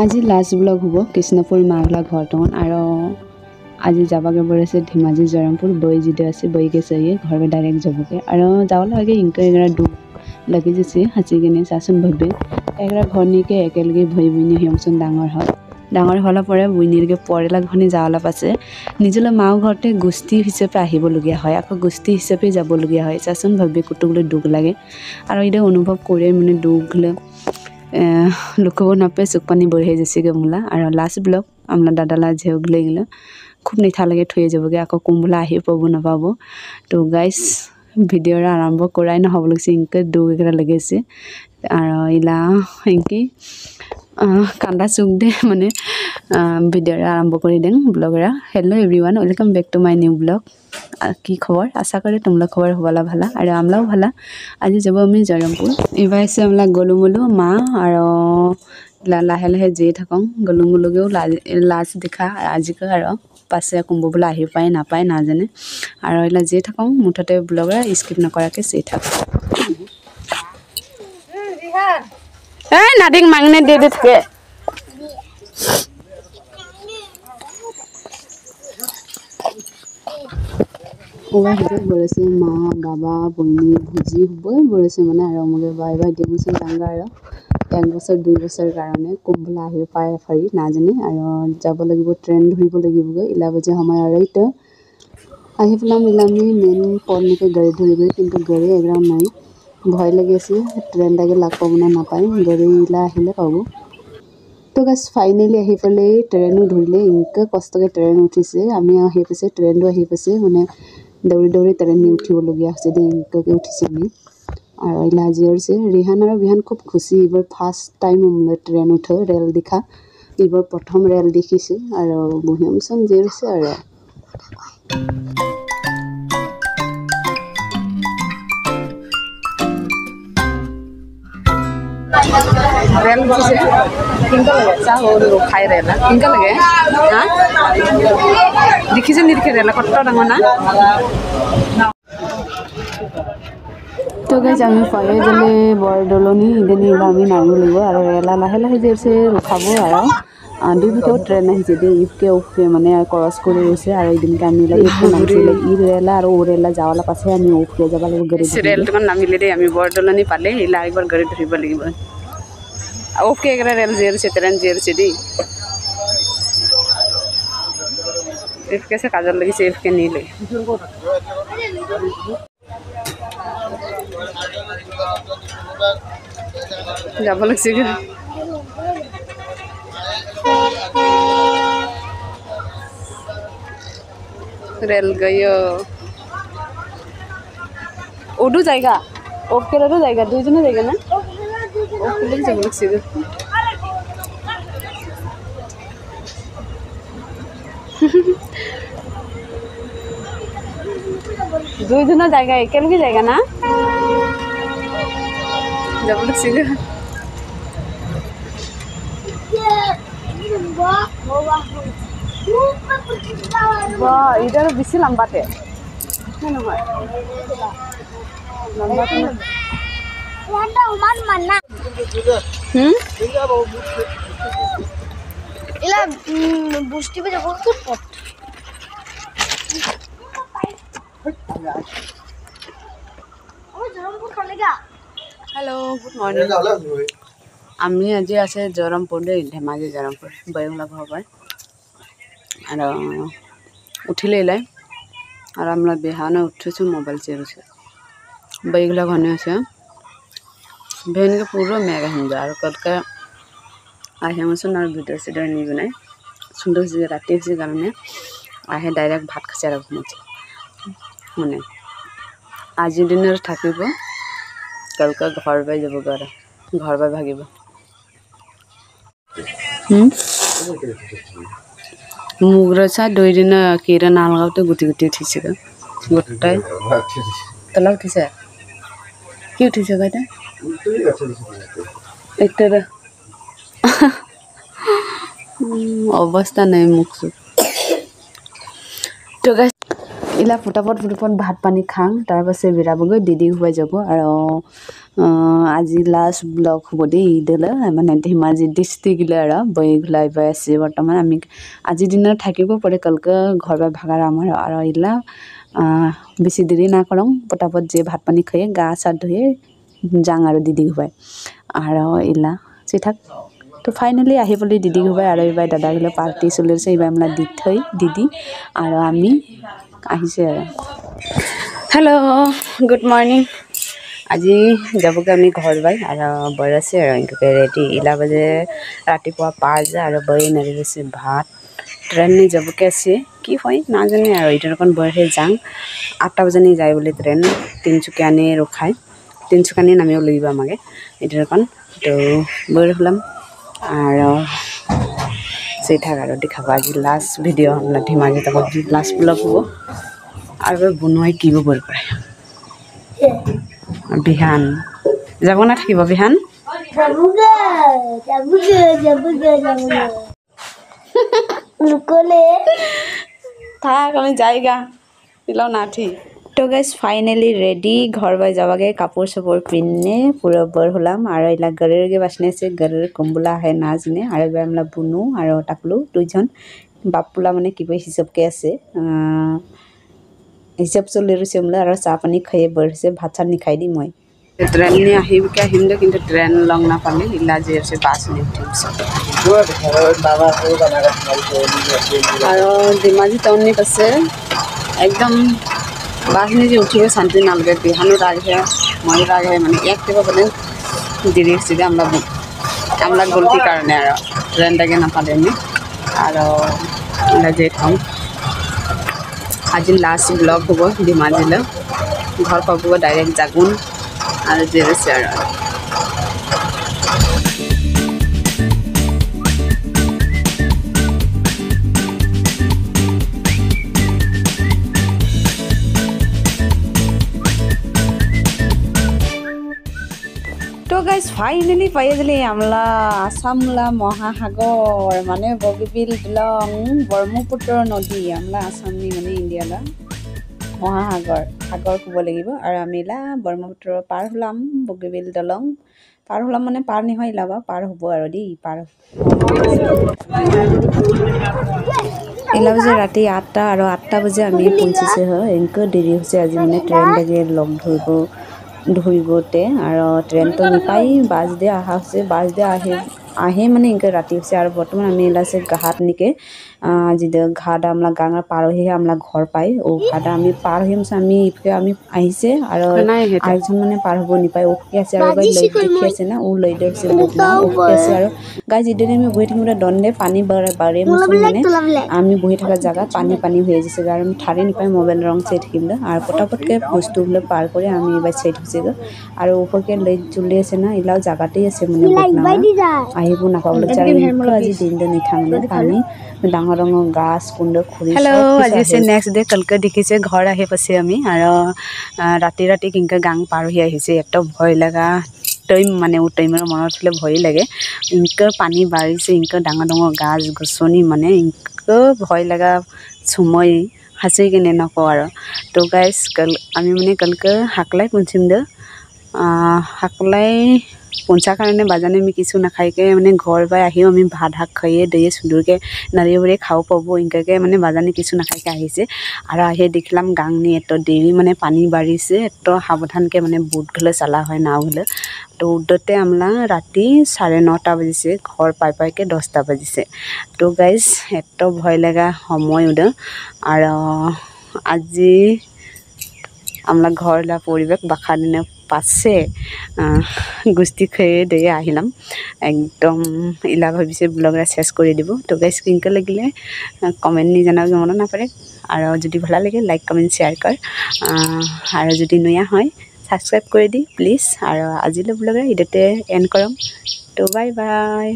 আজি last blog হ'ব কৃষ্ণপুৰ মাগলা ঘৰটোন আৰু আজি যাবাগে বলেছে ধেমাজি জয়ৰামপুৰ বই जिदे আছে বই গেছে घर में डायरेक्ट যাবগে আৰু যাওলা আগে ইনকা এগৰা দুখ লাগি যেছে হাসি কিনে চাচোন ভাবে এগৰা ঘৰ নিকে একেলগে ভই বইনি হেমচন ডাঙৰ হলা পৰে বইনিৰকে পৰেলা ঘনি যাওলা পাছে নিজলে মাও ঘৰতে গুষ্টি হিচাপে আহিব লগিয়া হয় আকৌ গুষ্টি হিচাপে যাব লগিয়া হয় চাচোন ভাবে কুটুকলে দুখ লাগে আৰু ইদে অনুভৱ কৰে মানে দুখলে লুকব নাপে চুক পানী বঢ়ে যেছিগে মোলা আৰু লাষ্ট ব্লগ আমলা দাদালা ঝেউক লাগিলে খুব নিঠা লাগে থৈ যাবগে আকৌ কোমলা আহি পাব নাপাব তো গাইস ভিডিওৰ আৰম্ভ কৰাই নহব লাগছে ইনকে দুগৰা লাগিছে আৰু ইলা ইনকি কান্দা চুক দে মানে ভিডিওৰ আৰম্ভ কৰি দেন ব্লগৰা hello everyone welcome back to my new vlog কি খবৰ আশা কৰে তোমলা খবৰ হবালা ভালা আৰু আমলাও ভালা আজি যাব আমি জয়ৰামপুৰ ইভাইছে আমলা গলুমলু মা আৰু লাহে লাহে যে থাকং গলুমলুগেও লাজ দেখা আজিকা আৰু পাছে কুম্ববলা আহি পায় নাপায় না জানে আৰু ইলা যে থাকং মুঠতে ব্লগৰ স্কিপ নকৰাকে সে থাক এই নাদিং মাংনে দে দে থাকে ওলা হিতে বলেছে মা বাবা বইনি ভুজি হবই বলেছে মানে আৰু মগে বাই বাই দেমুছে ডাঙ্গা আৰু 1 বছৰ 2 বছৰ কাৰণে কুম্বলা আহি পায় ফাৰি না জানে আৰু যাব লাগিব ট্ৰেন ধৰিব লাগিব ইলা বজে সময় আৰু ইতে আহি পেলাম ইলামি মেন পলনিকে গাড়ী ধৰিব কিন্তু গাড়ী এগ্ৰাম নাই ভয় লাগি আছে ট্ৰেন দাগে লাগ পাব না নাপায় গাড়ী ইলা আহিলে পাব তো গাইস ফাইনালি আহি পেলে ট্ৰেনো ধৰিলে ইনকে কষ্টকে ট্ৰেন উঠিছে আমি আহি পাছে ট্ৰেনটো আহি পাছে মানে দৌৰি দৌৰি ট্ৰেন উঠিব লগিয়া হৈছে দে ইনকে উঠিছে আমি আৰু ইলা জিৰছে ৰিহান আৰু বিহান খুব খুশি এবাৰ ফাৰ্স্ট টাইম আমলে ট্ৰেন উঠে ৰেল দেখা এবাৰ প্ৰথম ৰেল দেখিছে আৰু বহিমচন জিৰছে আৰু रेल किनका लगे चाह हो लो खाई रेला किनका लगे हां देखिसे निरखे रेला कट्टा डांगो ना तो गाइस আমি পায়ে গলে বৰদলনি ইদেনি আমি নামি লব আৰু ৰেলা লাহে লাহে যেছে ৰখাবো আৰু দুই ভিতৰত ট্ৰেন আহিছে দে ইফকে উফকে মানে ক্ৰস কৰি গৈছে আৰু ইদিনকে আমি লাগি নামিলে ই ৰেলা আৰু ৰেলা যাওলা পাছে আমি উফকে যাব লাগিব গাড়ী ৰেলটো নামিলে দে আমি বৰদলনি পালে ইলা একবাৰ গাড়ী ধৰিব লাগিব ओके एकरा रेल जेर से ट्रेन जेर से दी इफ कैसे काजल लगी से इफ के नहीं ले যাব লাগছে কি रेल गयो ओडू जाएगा ओके रो जाएगा दुई जने जाएगा ना ओके ले যাব লাগছে দুই জনে জায়গা একেলগে জায়গা না যাব লাগছে বাহ এটা বেশি লম্বাতে না নহয় লম্বাতে ওয়ান্ডা উমান মান্না ইলা বুষ্টি पे যাব খুব পট हेलो गुड मॉर्निंग আমি আজি আছে জয়রামপুর দে ধেমাজি জয়রামপুর বয়ংলা ঘৰ পাই আৰু উঠিলে লাই আৰু আমৰা বিহানে উঠিছো মোবাইল চেৰুছে বয়ংলা ঘনে আছে भेन के पूरा मेगा हिंदा और कटका आहे मसन और वीडियो से नहीं बनाए सुंदर से रात से गाने आहे डायरेक्ट भात खासे रखम माने आज दिन থাকিব कलका घर बाय যাব घर बाय भागिब मुगरसा दुई दिन केरा नालगावते गुटी गुटी उठिছে গোটাই তলা উঠিছে কি উঠিছে গাইটা একটা অবস্থা নাই মুখ তো গাইস ইলা ফটাফট ভাত পানী খাং তাৰ পাছে বিৰাবগৈ দিদি হৈ যাব আৰু আজি লাষ্ট ব্লগ হ'ব দেই ইদলে মানে ধেমাজি ডিষ্ট্ৰিক্টলৈ আৰু বৈ ঘূলাই পাই আছে বৰ্তমান আমি আজিৰ দিনত থাকিব পাৰে কলকে ঘৰ বা ভাগাৰ আমাৰ আৰু ইলা বেছি দেৰি না কৰং ফটাফট যে ভাত পানী খায়ে গা চা ধুয়ে যাং আৰু দিদি ঘুবাই আৰু ইলা চিথাক তো ফাইনেলি আহি পলি দিদি ঘুবাই আৰু এইবাৰ দাদাগিলা পাৰ্টি চলি আছে এইবাৰ আমৰা দি থৈ দিদি আৰু আমি আহিছে আৰু হেল্ল' গুড মৰ্নিং আজি যাবগৈ আমি ঘৰ বাই আৰু বৈ আছে আৰু এনেকৈ ৰেডি ইলা বাজে ৰাতিপুৱা 5 আৰু বৈ নাৰি গৈছে ভাত ট্ৰেইন নি যাবগৈ আছে কি হয় নাজানে আৰু এইটো অকণ বয়সে যাং 8টা বজাত নি যায় বুলি ট্ৰেইন তিনচুকীয়া নি ৰখাই তিনচুকীয়া নি নামিব লাগিব আমাকে এইটো অকণ তো বৈ হলাম আৰু চিঠা আৰু দেখাব আজি লাষ্ট ভিডিঅ' আপোনাৰ ধেমাজি তক লাষ্ট ব্লগ হ'ব আৰু বনোৱাই কি বল কৰে বিহান যাব না থাকিব বিহান থাক আমি যাইগা পিলাও না ঠিক তো গাইজ ফাইনেলি ৰেডি ঘৰ বাই যাবাগে কাপোৰ চাপোৰ পিন্ধে পুৰা বৰ হলাম আৰু ইলা গৰেৰগে বাছনে আছে গৰেৰ কম্বলা আহে নাজনে আৰু এবাৰ আমৰা বুনো আৰু টাকলো দুইজন বাপুলা মানে কিবা হিচাপকে আছে হিচাপ চলি ৰৈছে বোলে আৰু চাহ পানী খাই বৰছে ভাত চাত নিখাই দি মই ট্ৰেইন নি আহিবকে আহিম দে কিন্তু ট্ৰেইন লং নাপালে ইলা যে আছে বাছ নি উঠিম আৰু ধেমাজি টাউন নি আছে একদম বাছ নি যে উঠিব শান্তি নালগে বিহানো রাগে মই রাগে মানে এক টিপা বলে দেরি হচ্ছে আমরা গলতির কারণে আর ট্রেনটাকে নাপালে আমি আৰু ইলা যে খাওঁ আজি লাষ্ট ব্লগ হ'ব ধেমাজিলৈ ঘৰ পাবগৈ ডাইৰেক্ট জাগুন আৰু যে আছে আৰু তো গাইজ ফাইনেলি পাই দিলে আমলা আসামলা মহাসাগৰ মানে বগীবিল দলং ব্ৰহ্মপুত্ৰ নদী আমলা আসামনি মানে ইণ্ডিয়ালা মহাসাগৰ সাগৰ ক'ব লাগিব আৰু আমি ইলা ব্ৰহ্মপুত্ৰ পাৰ হলাম বগীবিল দলং পাৰ হলাম মানে পাৰ নহয় ইলাবা পাৰ হ'ব আৰু দেই পাৰ ইলা বজে ৰাতি 8টা আৰু 8টা বজে আমি পৌঁছিছে হয় এনেকৈ দেৰি হৈছে আজি মানে ট্ৰেইনটাকে লগ ধৰিবতে আৰু ট্ৰেইনটো নিপাই বাছ দিয়ে অহা হৈছে বাছ দিয়ে আহে মানে এনেকৈ ৰাতি হৈছে আৰু বৰ্তমান আমি ইলাছে ঘাট নিকে যিটো ঘাট আমৰা গাঙা পাৰ হৈ আমৰা ঘৰ পাই ও ঘাট আমি পাৰ হৈ আমি ইফকে আমি আহিছে আৰু আইজন মানে পাৰ হ'ব নিপাই ওকে আছে আৰু গাই লৈ দেখি আছে না ও লৈ দিছে বুটলা ওকে আছে আৰু গাই যিদিন আমি বহি থাকিলে দণ্ডে পানী বাৰে মছন মানে আমি বহি থকা জায়গা পানী হৈ আছে আৰু আমি ঠাৰি নিপাই মোবাইল ৰং চাই থাকিলে আৰু পটাপটকে বস্তুগুলো পাৰ কৰি আমি এবাৰ চাই থৈছে আৰু ওপৰকে লৈ চলি আছে না ইলাও জাগাতেই আছে মানে বুটলা আহিব নাপাবলৈ আজি দিনটো নিথামলে পানী ডাঙৰ ডাঙৰ গাছ কুণ্ড খুৰি হেল্ল' আজি আছে নেক্সট ডে কলকে দেখিছে ঘৰ আহি পাছে আমি আৰু ৰাতি কিনকে গাং পাৰ হৈ আহিছে এত ভয় লগা টাইম মানে ও টাইমৰ মনত হলে ভয় লাগে ইনকে পানী বাঢ়িছে ইনকে ডাঙৰ ডাঙৰ গাছ গছনি মানে ইনকে ভয় লগা সময় হাসি কিনে নকওঁ আৰু তো গাইজ আমি মানে কলকে হাকলাই পঞ্চিম দে হাকলাই পঞ্চাৰ কাৰণে বাজানে আমি কিছু নাখাইকে মানে ঘৰ বাই আহিও আমি ভাত শাক খাইয়ে দিয়ে সুন্দৰকে নাৰীবোৰে খাব পাব ইনকাকে মানে বাজানে কিছু নাখাইকে আহিছে আৰু আহি দেখিলাম গাংনি এত দেৰি মানে পানী বাঢ়িছে এত সাৱধানকে মানে বুট গলে চালা হয় নাও হলে তো উদ্দতে আমলা ৰাতি 9:30 বাজিছে ঘৰ পাইকে 10টা বাজিছে তো গাইজ এত ভয় লগা সময় উদ আৰু আজি আমরা ঘরলা পরিবেশ বাখা দিনে পাছে গুষ্টি খেয়ে দিয়ে আহিলাম একদম ইলা ভাবিছে ব্লগরা শেষ করে দিব তো গাইজ কিনকে লাগিলে কমেন্ট নি জানাব মনত নাপারে আর যদি ভালো লাগে লাইক কমেন্ট শেয়ার কর আর যদি নয়া হয় সাবস্ক্রাইব করে দি প্লিজ আর আজিলে ব্লগরা ইডতে এন্ড করম তো বাই বাই